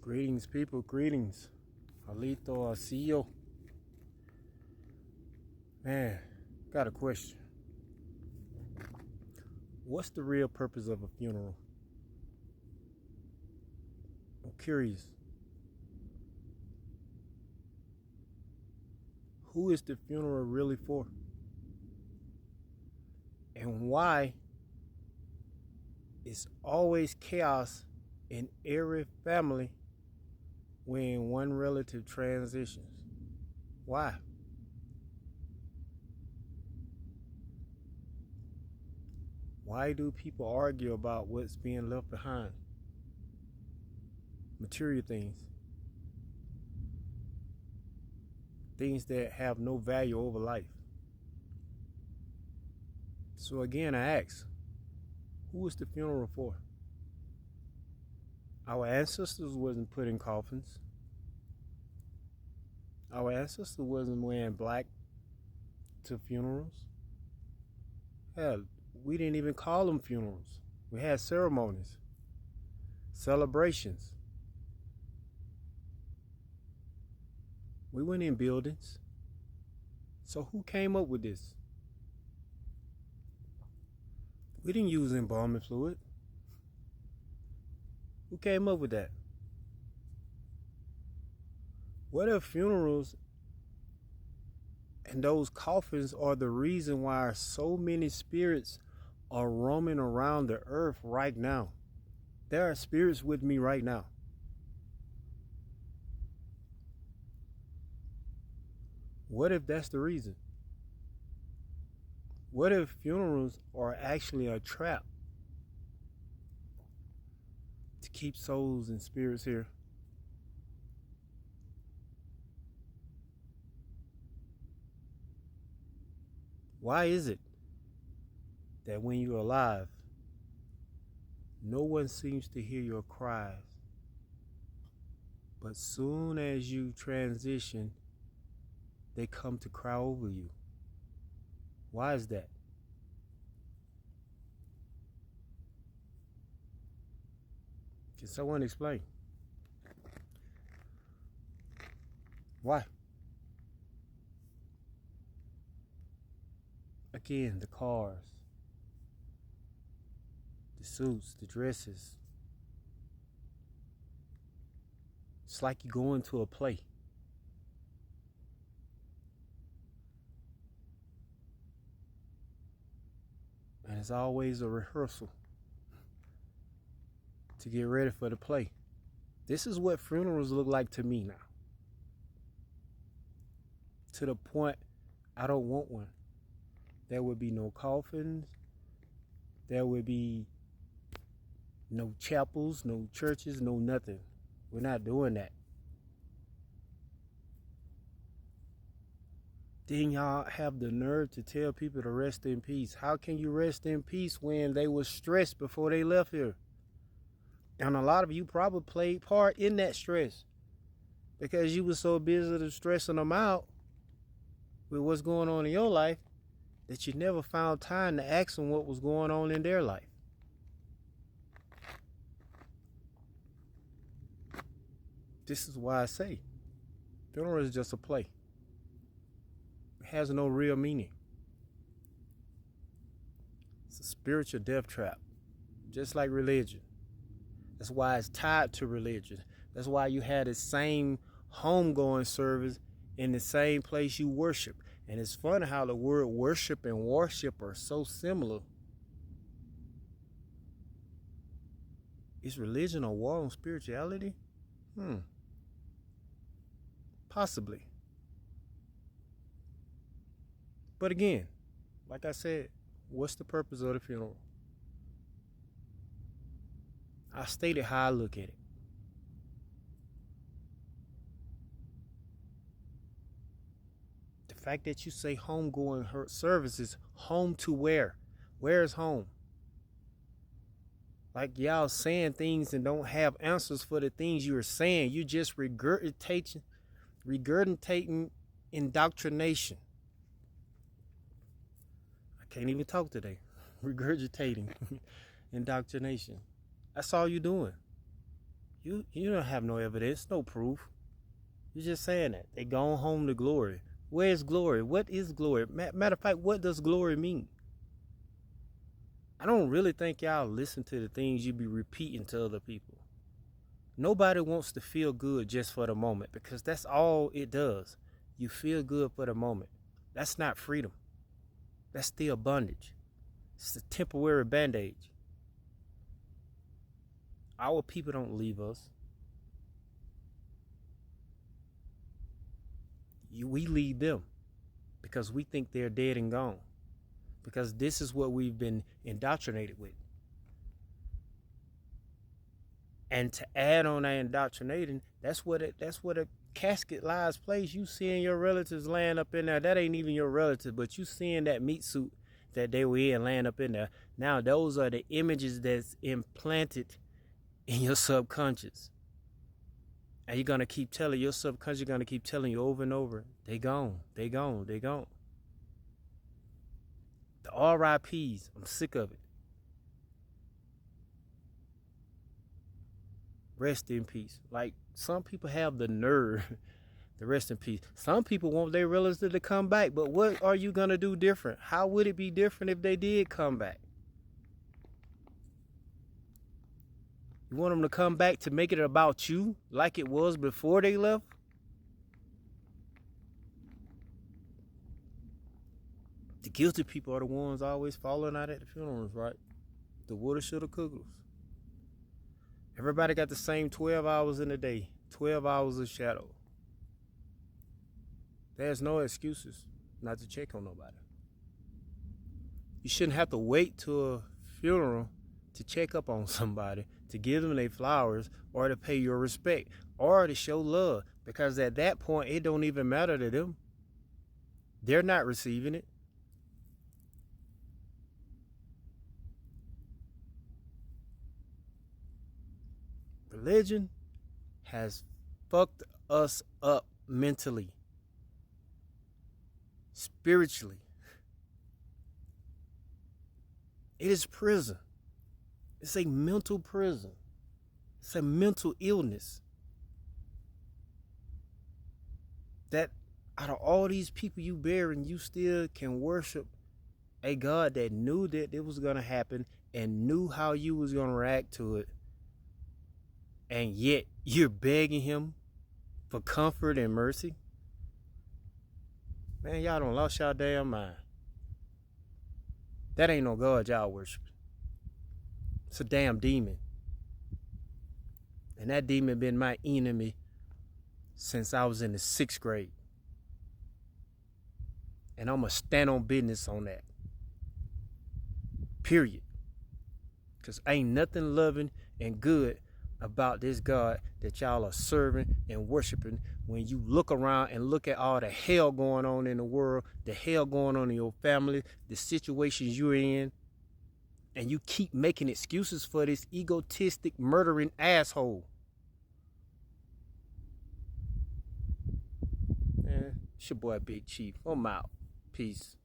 Greetings, people. Greetings. Alito Arcillo. Man, got a question. What's the real purpose of a funeral? I'm curious. Who is the funeral really for? And why is always chaos in every family when one relative transitions? Why? Why do people argue about what's being left behind? Material things. Things that have no value over life. So again, I ask, who is the funeral for? Our ancestors wasn't put in coffins. Our ancestors wasn't wearing black to funerals. Hell, we didn't even call them funerals. We had ceremonies, celebrations. We went in buildings. So who came up with this? We didn't use embalming fluid. Who came up with that? What if funerals and those coffins are the reason why so many spirits are roaming around the earth right now? There are spirits with me right now. What if that's the reason? What if funerals are actually a trap to keep souls and spirits here? Why is it that when you're alive, no one seems to hear your cries, but soon as you transition, they come to cry over you? Why is that? Can someone explain? Why? Again, the cars, the suits, the dresses. It's like you go into a play. And it's always a rehearsal to get ready for the play. This is what funerals look like to me now. To the point I don't want one. There would be no coffins. There would be no chapels, no churches, no nothing. We're not doing that. Then y'all have the nerve to tell people to rest in peace. How can you rest in peace when they were stressed before they left here? And a lot of you probably played part in that stress because you were so busy to stressing them out with what's going on in your life that you never found time to ask them what was going on in their life. This is why I say funeral is just a play. It has no real meaning. It's a spiritual death trap, just like religion. That's why it's tied to religion. That's why you had the same homegoing service in the same place you worship. And it's funny how the word worship and worship are so similar. Is religion a war on spirituality? Possibly. But again, like I said, what's the purpose of the funeral? I stated how I look at it. The fact that you say homegoing services, home to where? Where is home? Like y'all saying things and don't have answers for the things you're saying. You just regurgitating indoctrination. I can't even talk today. Regurgitating indoctrination. That's all you're doing. You don't have no evidence, no proof. You're just saying that. They gone home to glory. Where's glory? What is glory? Matter of fact, what does glory mean? I don't really think y'all listen to the things you be repeating to other people. Nobody wants to feel good just for the moment, because that's all it does. You feel good for the moment. That's not freedom. That's still bondage. It's a temporary bandage. Our people don't leave us. We leave them because we think they're dead and gone. Because this is what we've been indoctrinated with. And to add on that indoctrinating, that's what a casket lies place. You seeing your relatives laying up in there. That ain't even your relative, but you seeing that meat suit that they were in laying up in there. Now those are the images that's implanted in your subconscious. And you're gonna keep telling your subconscious, gonna keep telling you over and over, they gone, they gone, they gone. The RIPs, I'm sick of it. Rest in peace. Like, some people have the nerve to rest in peace. Some people want their relatives to come back, but what are you gonna do different? How would it be different if they did come back? You want them to come back to make it about you like it was before they left? The guilty people are the ones always falling out at the funerals, right? The woulda, shoulda, couldas. Everybody got the same 12 hours in a day, 12 hours of shadow. There's no excuses not to check on nobody. You shouldn't have to wait to a funeral to check up on somebody, to give them their flowers, or to pay your respect, or to show love. Because at that point, it don't even matter to them. They're not receiving it. Religion has fucked us up mentally, spiritually. It is prison. It's a mental prison. It's a mental illness. That out of all these people you burying, you still can worship a God that knew that it was going to happen and knew how you was going to react to it. And yet you're begging him for comfort and mercy. Man, y'all done lost y'all damn mind. That ain't no God y'all worship. It's a damn demon. And that demon been my enemy since I was in the 6th grade. And I'm going to stand on business on that. Period. Because ain't nothing loving and good about this God that y'all are serving and worshiping when you look around and look at all the hell going on in the world, the hell going on in your family, the situations you're in, and you keep making excuses for this egotistic, murdering asshole. Man, it's your boy Big Chief. I'm out. Peace.